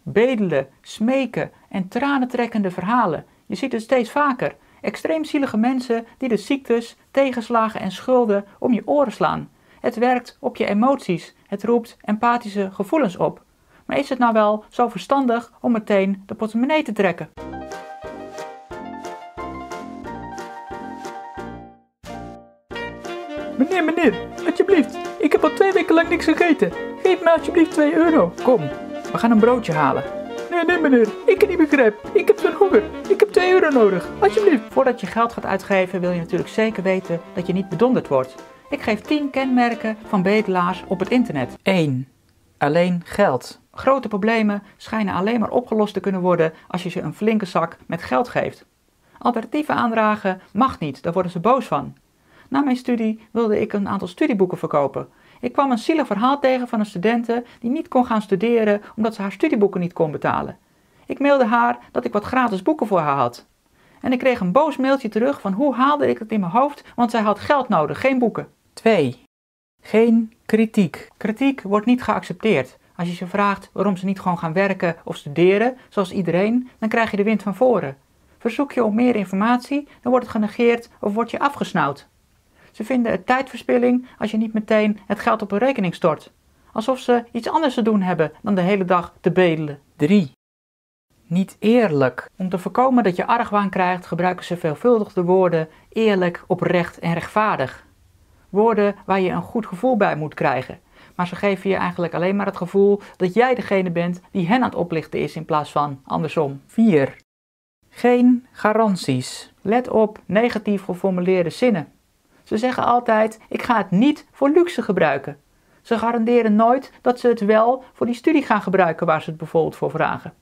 bedelen, smeken en tranentrekkende verhalen. Je ziet het steeds vaker. Extreem zielige mensen die de ziektes, tegenslagen en schulden om je oren slaan. Het werkt op je emoties. Het roept empathische gevoelens op. Maar is het nou wel zo verstandig om meteen de portemonnee te trekken? Meneer, alsjeblieft. Ik heb al 2 weken lang niks gegeten. Geef me alsjeblieft 2 euro. Kom, we gaan een broodje halen. Nee meneer, ik heb niet begrepen. Ik heb zo'n honger. Ik heb 2 euro nodig. Alsjeblieft. Voordat je geld gaat uitgeven wil je natuurlijk zeker weten dat je niet bedonderd wordt. Ik geef 10 kenmerken van bedelaars op het internet. 1. Alleen geld. Grote problemen schijnen alleen maar opgelost te kunnen worden als je ze een flinke zak met geld geeft. Alternatieven aandragen mag niet, daar worden ze boos van. Na mijn studie wilde ik een aantal studieboeken verkopen. Ik kwam een zielig verhaal tegen van een studente die niet kon gaan studeren omdat ze haar studieboeken niet kon betalen. Ik mailde haar dat ik wat gratis boeken voor haar had. En ik kreeg een boos mailtje terug van hoe haalde ik het in mijn hoofd, want zij had geld nodig, geen boeken. 2. Geen kritiek. Kritiek wordt niet geaccepteerd. Als je ze vraagt waarom ze niet gewoon gaan werken of studeren, zoals iedereen, dan krijg je de wind van voren. Verzoek je om meer informatie, dan wordt het genegeerd of word je afgesnauwd. Ze vinden het tijdverspilling als je niet meteen het geld op een rekening stort. Alsof ze iets anders te doen hebben dan de hele dag te bedelen. 3. Niet eerlijk. Om te voorkomen dat je argwaan krijgt, gebruiken ze veelvuldig de woorden eerlijk, oprecht en rechtvaardig. Woorden waar je een goed gevoel bij moet krijgen. Maar ze geven je eigenlijk alleen maar het gevoel dat jij degene bent die hen aan het oplichten is in plaats van andersom. 4. Geen garanties. Let op negatief geformuleerde zinnen. Ze zeggen altijd, ik ga het niet voor luxe gebruiken. Ze garanderen nooit dat ze het wel voor die studie gaan gebruiken waar ze het bijvoorbeeld voor vragen.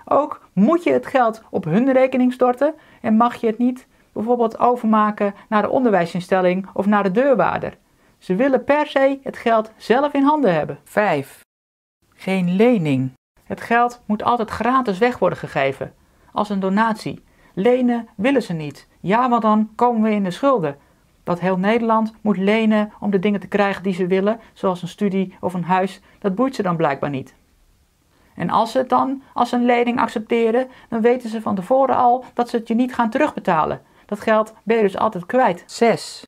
Ook moet je het geld op hun rekening storten en mag je het niet bijvoorbeeld overmaken naar de onderwijsinstelling of naar de deurwaarder. Ze willen per se het geld zelf in handen hebben. 5. Geen lening. Het geld moet altijd gratis weg worden gegeven, als een donatie. Lenen willen ze niet. Ja, want dan komen we in de schulden. Dat heel Nederland moet lenen om de dingen te krijgen die ze willen, zoals een studie of een huis, dat boeit ze dan blijkbaar niet. En als ze het dan als een lening accepteren, dan weten ze van tevoren al dat ze het je niet gaan terugbetalen. Dat geld ben je dus altijd kwijt. 6.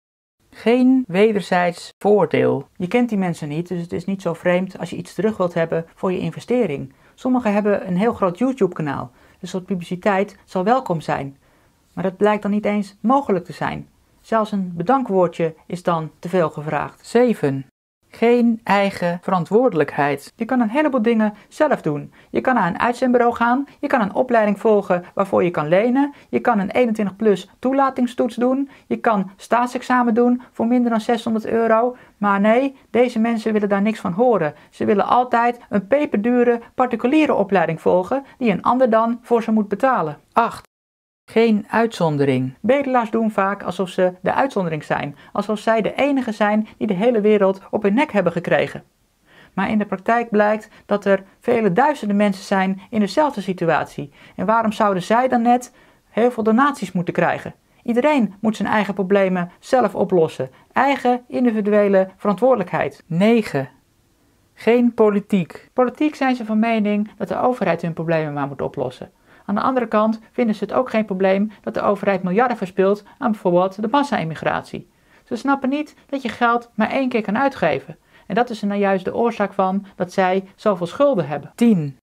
Geen wederzijds voordeel. Je kent die mensen niet, dus het is niet zo vreemd als je iets terug wilt hebben voor je investering. Sommigen hebben een heel groot YouTube-kanaal, dus wat publiciteit zal welkom zijn. Maar dat blijkt dan niet eens mogelijk te zijn. Zelfs een bedankwoordje is dan te veel gevraagd. 7. Geen eigen verantwoordelijkheid. Je kan een heleboel dingen zelf doen. Je kan naar een uitzendbureau gaan. Je kan een opleiding volgen waarvoor je kan lenen. Je kan een 21+ toelatingstoets doen. Je kan staatsexamen doen voor minder dan 600 euro. Maar nee, deze mensen willen daar niks van horen. Ze willen altijd een peperdure particuliere opleiding volgen die een ander dan voor ze moet betalen. 8. Geen uitzondering. Bedelaars doen vaak alsof ze de uitzondering zijn. Alsof zij de enige zijn die de hele wereld op hun nek hebben gekregen. Maar in de praktijk blijkt dat er vele duizenden mensen zijn in dezelfde situatie. En waarom zouden zij dan net heel veel donaties moeten krijgen? Iedereen moet zijn eigen problemen zelf oplossen. Eigen individuele verantwoordelijkheid. 9. Geen politiek. Politiek zijn ze van mening dat de overheid hun problemen maar moet oplossen. Aan de andere kant vinden ze het ook geen probleem dat de overheid miljarden verspilt aan bijvoorbeeld de massa-immigratie. Ze snappen niet dat je geld maar 1 keer kan uitgeven. En dat is er nou juist de oorzaak van dat zij zoveel schulden hebben. 10.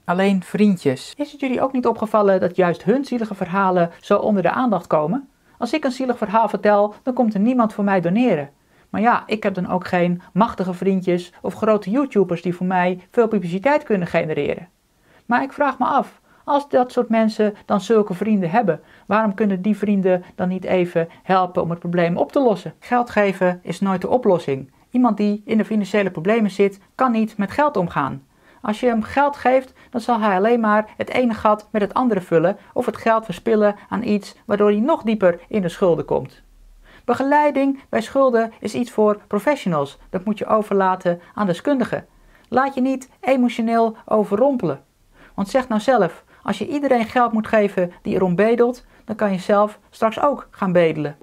Alleen vriendjes. Is het jullie ook niet opgevallen dat juist hun zielige verhalen zo onder de aandacht komen? Als ik een zielig verhaal vertel, dan komt er niemand voor mij doneren. Maar ja, ik heb dan ook geen machtige vriendjes of grote YouTubers die voor mij veel publiciteit kunnen genereren. Maar ik vraag me af, als dat soort mensen dan zulke vrienden hebben, waarom kunnen die vrienden dan niet even helpen om het probleem op te lossen? Geld geven is nooit de oplossing. Iemand die in de financiële problemen zit, kan niet met geld omgaan. Als je hem geld geeft, dan zal hij alleen maar het ene gat met het andere vullen of het geld verspillen aan iets waardoor hij nog dieper in de schulden komt. Begeleiding bij schulden is iets voor professionals. Dat moet je overlaten aan deskundigen. Laat je niet emotioneel overrompelen. Want zeg nou zelf, als je iedereen geld moet geven die erom bedelt, dan kan je zelf straks ook gaan bedelen.